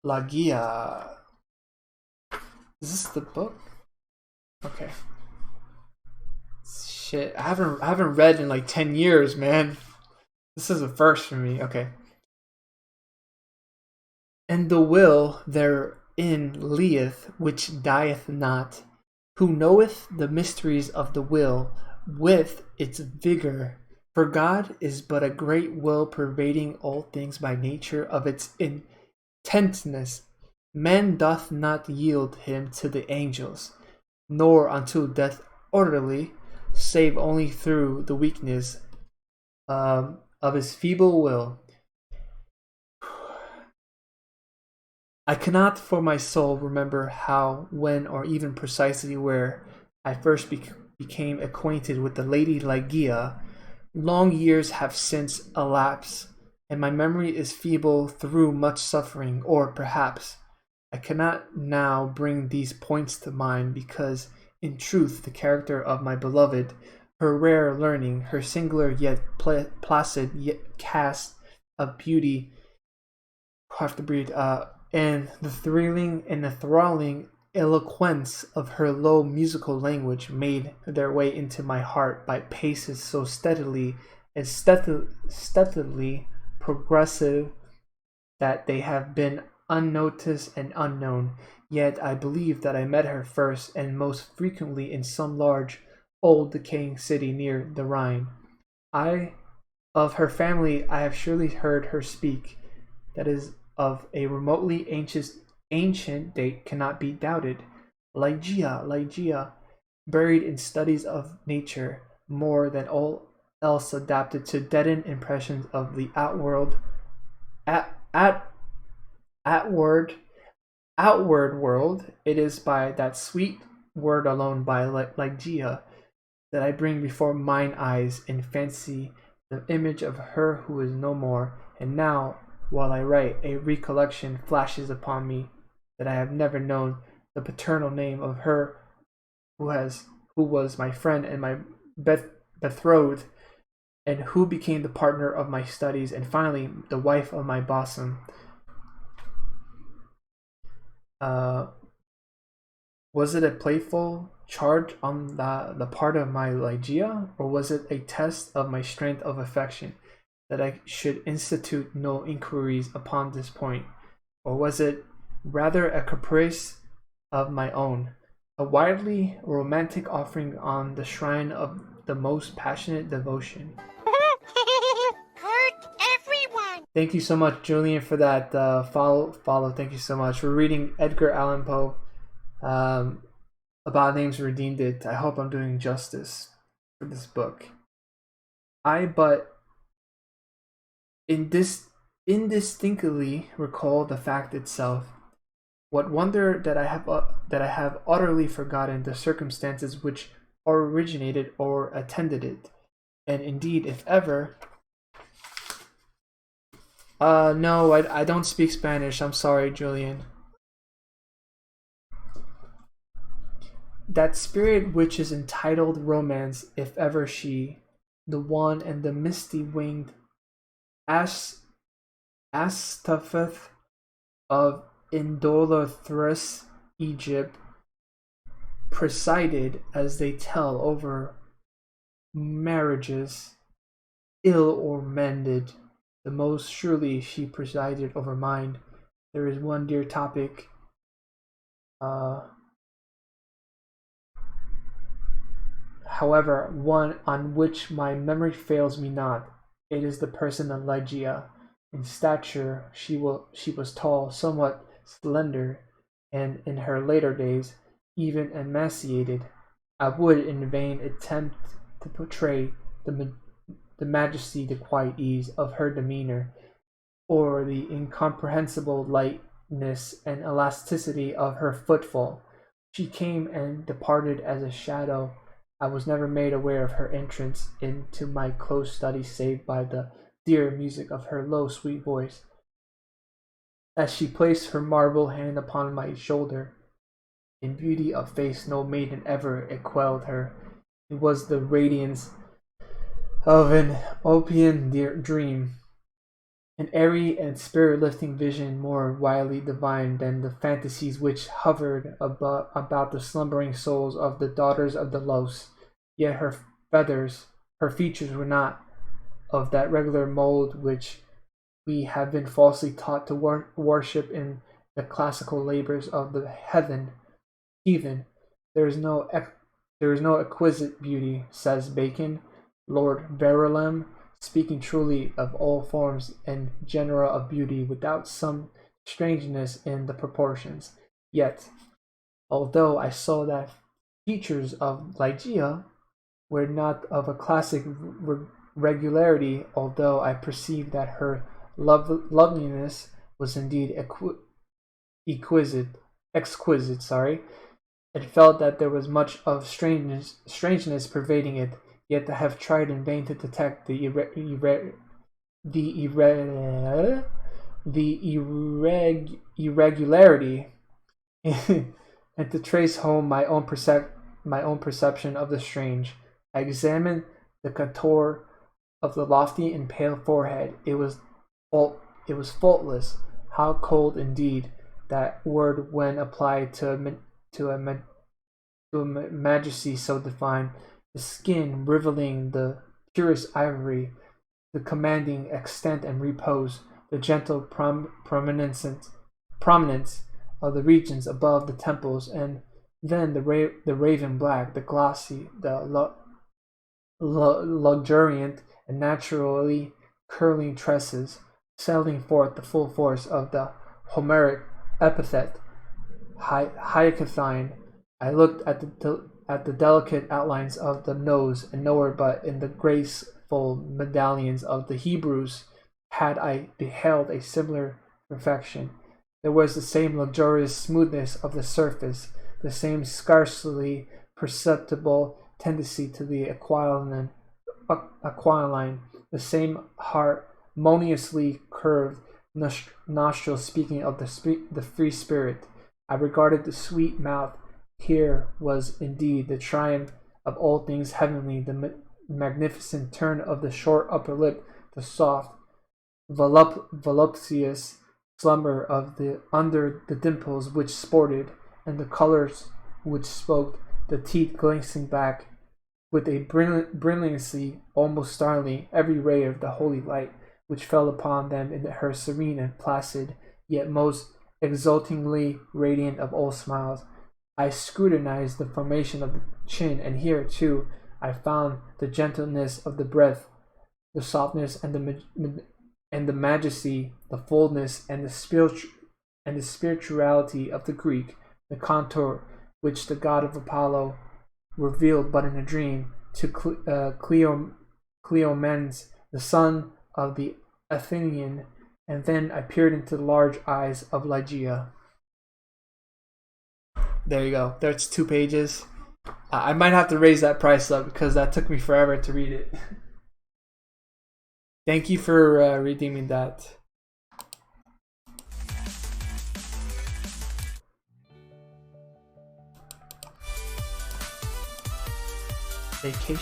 La Guia. Is this the book? Okay. Shit, I haven't read in like 10 years, man. This is a first for me. Okay. And the will therein lieth which dieth not, who knoweth the mysteries of the will with its vigor. For God is but a great will pervading all things by nature of its intentness. Man doth not yield him to the angels, nor unto death orderly, save only through the weakness of his feeble will. I cannot for my soul remember how, when, or even precisely where I first became acquainted with the Lady Ligeia. Long years have since elapsed, and my memory is feeble through much suffering, or perhaps I cannot now bring these points to mind because, in truth, the character of my beloved, her rare learning, her singular yet placid yet cast of beauty, have to breathe, and the thralling eloquence of her low musical language made their way into my heart by paces so steadily and steadily progressive that they have been unnoticed and unknown. Yet I believe that I met her first and most frequently in some large, old decaying city near the Rhine. I of her family I have surely heard her speak. That is of a remotely ancient date cannot be doubted. Ligeia, Ligeia, buried in studies of nature, more than all else adapted to deaden impressions of the outworld, at, at, outward, outward world. It is by that sweet word alone, by Ligeia, that I bring before mine eyes in fancy the image of her who is no more, and now, while I write, a recollection flashes upon me that I have never known the paternal name of her who was my friend and my betrothed, and who became the partner of my studies, and finally the wife of my bosom. Uh, was it a playful charge on the part of my Ligeia, or was it a test of my strength of affection that I should institute no inquiries upon this point? Or was it rather a caprice of my own, a wildly romantic offering on the shrine of the most passionate devotion? Hurt everyone! Thank you so much, Julian, for that follow. Thank you so much. We're reading Edgar Allan Poe. Um, About Names Redeemed It. I hope I'm doing justice for this book. I but indistinctly recall the fact itself. What wonder that I have utterly forgotten the circumstances which originated or attended it, and indeed, if ever, no, I don't speak Spanish. I'm sorry, Julian. That spirit which is entitled romance, if ever she, the one and the misty winged As Astaphath of Indolathus, Egypt, presided, as they tell, over marriages, ill or mended. The most surely she presided over mine. There is one dear topic, uh, however, one on which my memory fails me not. It is the person of Ligeia. In stature she was tall, somewhat slender, and in her later days even emaciated. I would in vain attempt to portray the majesty, the quiet ease of her demeanor, or the incomprehensible lightness and elasticity of her footfall. She came and departed as a shadow. I was never made aware of her entrance into my close study save by the dear music of her low, sweet voice. As she placed her marble hand upon my shoulder, in beauty of face no maiden ever equalled her. It was the radiance of an opian dream. an airy and spirit-lifting vision more wildly divine than the fantasies which hovered about the slumbering souls of the daughters of Delos. Yet her features were not of that regular mold which we have been falsely taught to worship in the classical labors of the heathen. There is no exquisite beauty, says Bacon. Lord Verulam, speaking truly of all forms and genera of beauty without some strangeness in the proportions. Yet, although I saw that features of Ligeia were not of a classic regularity, although I perceived that her loveliness was indeed exquisite, it felt that there was much of strangeness pervading it, yet I have tried in vain to detect the irregularity and to trace home my own perception of the strange. I examined the contour of the lofty and pale forehead. It was faultless. How cold indeed that word when applied to a majesty so defined. The skin rivaling the purest ivory, the commanding extent and repose, the gentle prominence of the regions above the temples, and then the raven black, the glossy, the luxuriant and naturally curling tresses, selling forth the full force of the Homeric epithet, hyacinthine. I looked at the delicate outlines of the nose, and nowhere but in the graceful medallions of the Hebrews had I beheld a similar perfection. There was the same luxurious smoothness of the surface, the same scarcely perceptible tendency to the aquiline, the same harmoniously curved nostrils speaking of the free spirit. I regarded the sweet mouth. Here was indeed the triumph of all things heavenly, the magnificent turn of the short upper lip, the soft, voluptuous slumber of the under the dimples which sported, and the colors which spoke, the teeth glancing back with a brilliancy almost startling every ray of the holy light which fell upon them in her serene and placid, yet most exultingly radiant of all smiles. I scrutinized the formation of the chin, and here, too, I found the gentleness of the breath, the softness and the majesty, the fullness and the spirituality of the Greek, the contour which the god of Apollo revealed but in a dream to Cleomenes, the son of the Athenian, and then I peered into the large eyes of Ligeia. There you go. That's 2 pages. I might have to raise that price up because that took me forever to read it. Thank you for redeeming that. Vacation.